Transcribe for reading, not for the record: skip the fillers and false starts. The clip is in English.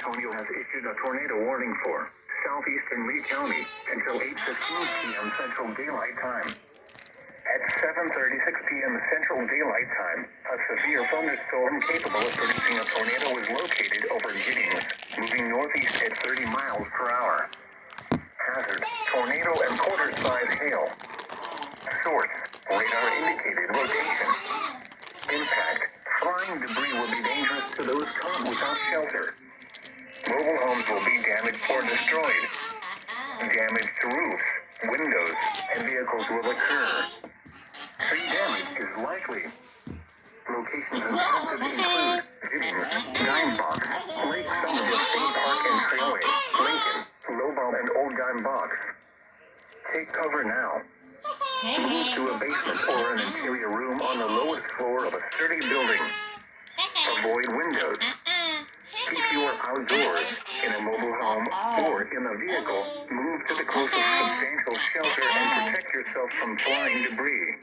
Antonio has issued a tornado warning for southeastern Lee County until 8:15 p.m. Central Daylight Time. At 7:36 p.m. Central Daylight Time, a severe thunderstorm capable of producing a tornado was located over Giddings, moving northeast at 30 miles per hour. Hazard: tornado and quarter-size hail. Source: radar indicated rotation. Impact: flying debris will be dangerous to those caught without shelter. Mobile homes will be damaged or destroyed. Damage to roofs, windows, and vehicles will occur. Tree damage is likely. Locations impacted include Giddings, Dime Box, Lake Somerville State Park and Trailway, Lincoln, Lowball and Old Dime Box. Take cover now. Move to a basement or an interior room on the lowest floor of a sturdy building. Avoid windows. If you are outdoors, in a mobile home, or in a vehicle, move to the closest substantial shelter and protect yourself from flying debris.